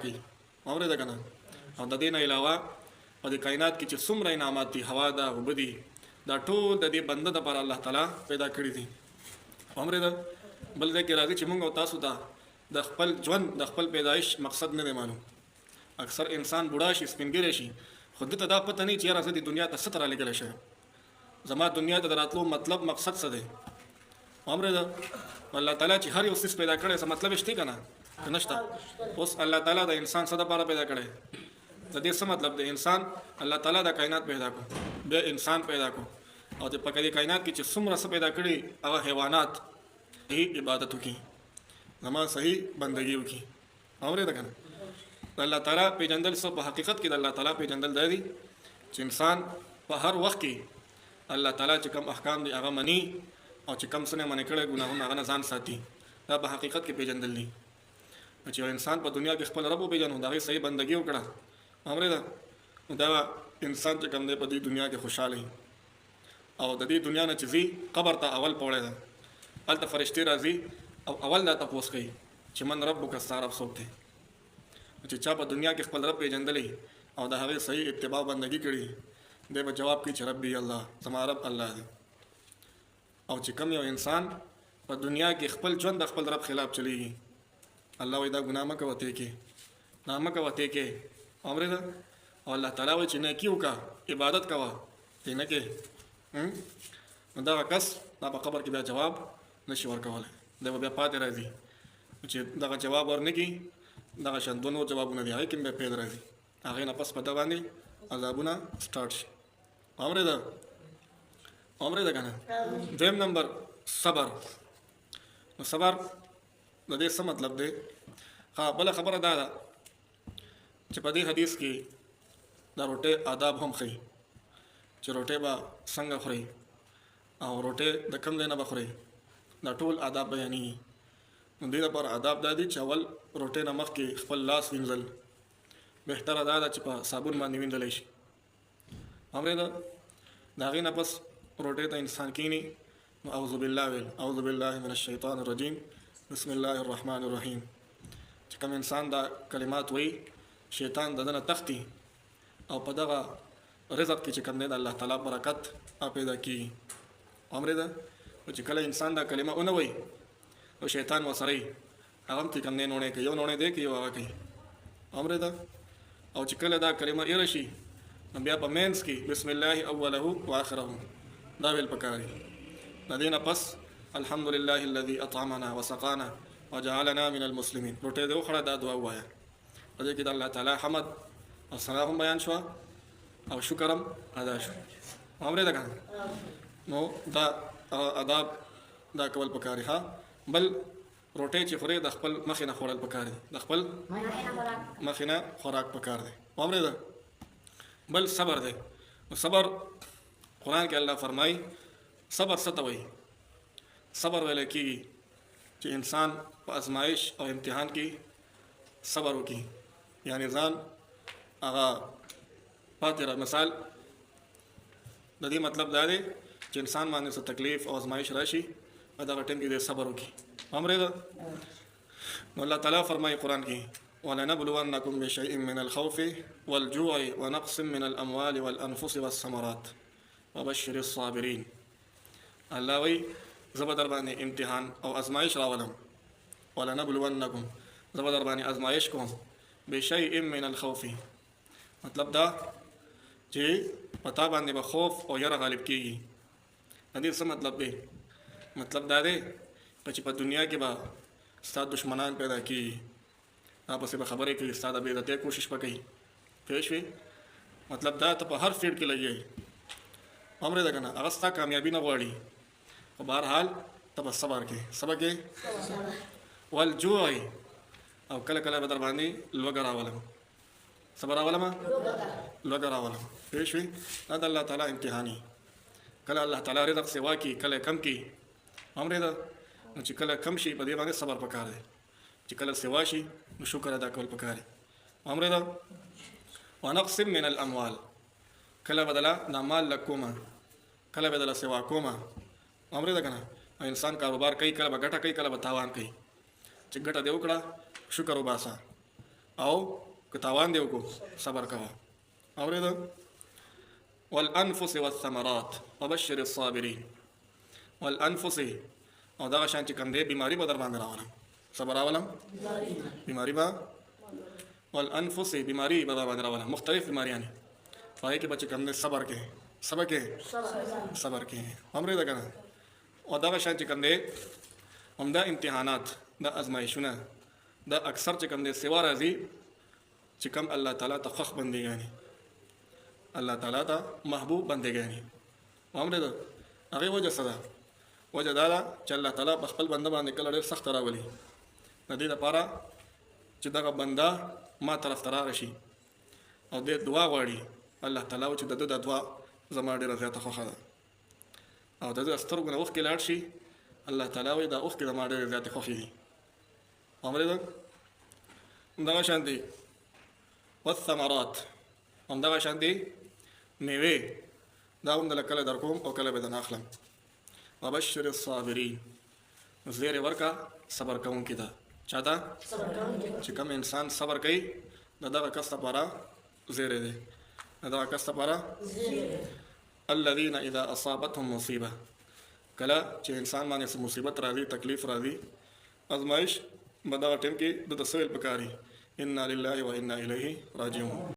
راکړي. اورېده که نه؟ او د دې نه علاوه په دې کائنات کې چې څومره انعامات دي، هوا ده، اوبه دي، دا ټول د دې بنده دپاره الله تعالی پیدا کړي دي. اورېده؟ بل ځای کې راځي چې موږ او تاسو ته د خپل ژوند د خپل پیدایش مقصد نه دی معلوم. اکثر انسان بوډا شي، سپینګیری شي، خو ده ته دا پته نه وي چې یاره زه دې دنیا ته څه ته رالېږلی شوی، زما دنیا ته د راتلو مطلب مقصد څه دی. اورېده؟ الله تعالی چې هر یو څیز پیدا کړی څه مطلب شته که نه؟ که نشته؟ اوس الله تعالی د انسان څه دپاره پیدا کړی؟ د دې څه مطلب دی؟ انسان الله تعالی د کائنات پیدا کړو، بیا انسان پیدا کړو، او د په دې کائنات کې چې څومره څه پیدا کړي هغه حیوانات صحیح عبادت وکړي، زما صحیح بندګي وکړي. اورېده که نه؟ د الله تعالی پیژندل څه په حقیقت کې د الله تعالی پیژندل دا دي چې انسان په هر وخت کې الله تعالی چې کوم احکام دي هغه مني، او چې کوم څه نه منې کړی ګناهونه هغه نه ځان ساتي. دا په حقیقت کې پیژندل دي چې یو انسان په دنیا کې خپل رب وپېژنو، د هغې صحیح بندګي وکړه. اورېده؟ نو دا انسان چې کوم دی په دې دنیا کې خوشحاله وي، او د دې دنیا نه چې ځي قبر ته اول پوړی ده، هلته فرشتې راځي او اول دا تپوس کوي چې من ربک، ستا رب څوک دی. چې چا په دنیا کې خپل رب پیژندلی او د هغې صحیح اتباع بندګي کړي، دی به جواب کوي چې ربي الله، زما رب الله دی. او چې کوم یو انسان په دنیا کې خپل ژوند د خپل رب خلاف چلیږي، الله وایي دا ګناه مه کوه، ته یې کې، نه مه کوه، ته یې کې. اورېده؟ او الله تعالی وایي چې نیکي وکړه، عبادت کوه، ته یې نه کې. نو دغه کس دا په قبر کې بیا جواب نشي ورکولی، دی به بیا پاتې راځي چې دغه جواب ورنه کړي، دغه شان دوه نور جوابونه دي، هغې کې بیا پید راځي، هغې نه پس په ده باندې عذابونه سټارټ شي. اورېده؟ اورېده که نه؟ دویم نمبر صبر. نو صبر د دې څه مطلب دی؟ بله خبره دا ده چې په دې حدیث کې د روټۍ آداب هم ښیي چې روټۍ به څنګه خورئ او روټۍ د کوم ځای نه به خورئ، دا ټول آداب بیانېږي. نو دې لپاره آداب دا دي چې اول روټۍ نه مخکې خپل لاس وینځل، بهتره دا ده چې په صابون باندې وینځلی شي. اورېده؟ د هغې نه پس روټۍ ته انسان کینی، نو اعوذ بالله ویل، اعوذ بالله من الشیطان الرجیم، بسم الله الرحمن الرحیم. چې کوم انسان دا کلمات وایي، شیطان د ده نه تښتي، او په دغه رزق کې چې کوم دی د الله تعالی برکت پیدا کېږي. اورېده؟ نو چې کله انسان دا کلمه ونه وایي، نو شیطان ورسره وي، هغه هم چې کوم دی نوڼې کوي، یو نوڼې دی کوي، یو هغه کوي. اورېده؟ او چې کله دا کلمه ایره شي، نو بیا په مینس کې بسم الله اوله و آخره دا ویل پکار دي. د دې نه پس الحمدلله الذي اطعمنا وسقانا وجعلنا من المسلمین. روټۍ دې وخوړه، دا دعا ووایه. په دې کې د الله تعالی حمد او ثنا هم بیان شوه او شکر هم ادا شو. اورېده که نه؟ نو دا آداب دا کول پکار دي. بل روټۍ چې خورې د خپل مخې نه خوړل پکار دي، د خپل مخې نه خوراک پکار دی. اورېده؟ بل صبر دی. نو صبر قرآن کې الله فرمایي صبر څه ته وایي؟ صبر ویلی کېږي چې انسان په ازمایش او امتحان کې صبر وکړي، یعنې ځان هغه پاتې را. مثال د دې مطلب دا دی چې انسان باندې څه تکلیف او ازمایش راشي، په دغه ټیم کې دی صبر وکړي. اورېده؟ نو الله تعالی فرمایي قرآن کې وَلَنَبْلُوَنَّكُمْ بِشَيْءٍ مِّنَ الْخَوْفِ وَالْجُوعِ وَنَقْصٍ مِّنَ الْأَمْوَالِ وَالْأَنفُسِ وَالثَّمَرَاتِ وَبَشِّرِ الصَّابِرِينَ. الله وایي زه به در باندې امتحان او ازمایش راولم، وَلَنَبْلُوَنَّكُمْ زه به در باندې ازمایش کوم، بِشَيْءٍ مِّنَ الْخَوْفِ مطلب دا چې په تا باندې به خوف او یره غالب کېږي. د دې څه مطلب دی؟ مطلب دا دی چې په دنیا کې به ستا دشمنان پیدا کېږي، دا پسې به خبرې کوي، ستا د بې عزتۍ کوشش به کوي. پوه شوې؟ مطلب دا ته په هر فیلډ کې لګېږي. اورېده که نه؟ هغه ستا کامیابي نه غواړي، خو بهرحال ته به صبر کوې. صبر کوې. والجوع او کله کله به در باندې لوږه راولم. صبر راولم، لوږه راولم. پوه شوې؟ دا د الله تعالی امتحاني. کله الله تعالی رزق سوا کي، کله کم کي. اورېده؟ نو چې کله کم شي په دې باندې صبر پکار دی، چې کله سوا شي نو شکر ادا کول پکار دی. اورېده؟ ونقص من الاموال کله بدله د مال لږ کومه، کله بدله سوا کومه. اورېده که نه؟ انسان کاروبار کوي، کله به ګټه کوي، کله به تاوان کوي. چې ګټه دې وکړه شکر وباسه، او که تاوان دی وکړو صبر کوه. اورېده؟ والانفس والثمرات وبشر الصابرین. والانفس او دغه شان چې کوم دی بیماری به در باندې راولم. صبر راولم بیماری به والانفس بیماری به در باندې راولم، مختلف بیماریانې پای کې به چې کوم دی صبر کې صبر کې اورېده که نه. او دغه شان چې کوم دی همدا امتحانات دا ازمایښونه دا اکثر چې کوم دی سوا راځي چې کوم الله تعالی ته خوښ بندګانې، الله تعالی ته محبوب بندګانې. اورېده؟ هغې وجه څه ده؟ وجه دا ده چې الله تعالی په خپل بنده باندې کله ډېر سخت راولي د دې لپاره چې دغه بنده ما طرف ته راغی شي او دې دعا غواړي الله تعالی چې د ده د دعا زما ډېره زیاته خوښه ده او د ده سترګو نه اوښکې لاړ شي الله تعالی وایي دا اوښکې زما ډېرې زیاتې خوښې دي. اورېده؟ همدغه شان دي والثمرات، همدغه شان دي میوې دا هم دله کله در کوم او کله به د نه اخلم. وبشر الصابرین، زیرې ورکه صبر کوونکي ته. چا ته؟ چې کوم انسان صبر کوي د دغه کس لپاره زیری دی، د دغه کس لپاره الذین اذا اصابتهم مصیبه، کله چې انسان باندې څه مصیبت راځي، تکلیف راځي، ازمایش په دغه ټیم کې د ته څه ویل پکار دي؟ انا لله و انا الیه راجعون.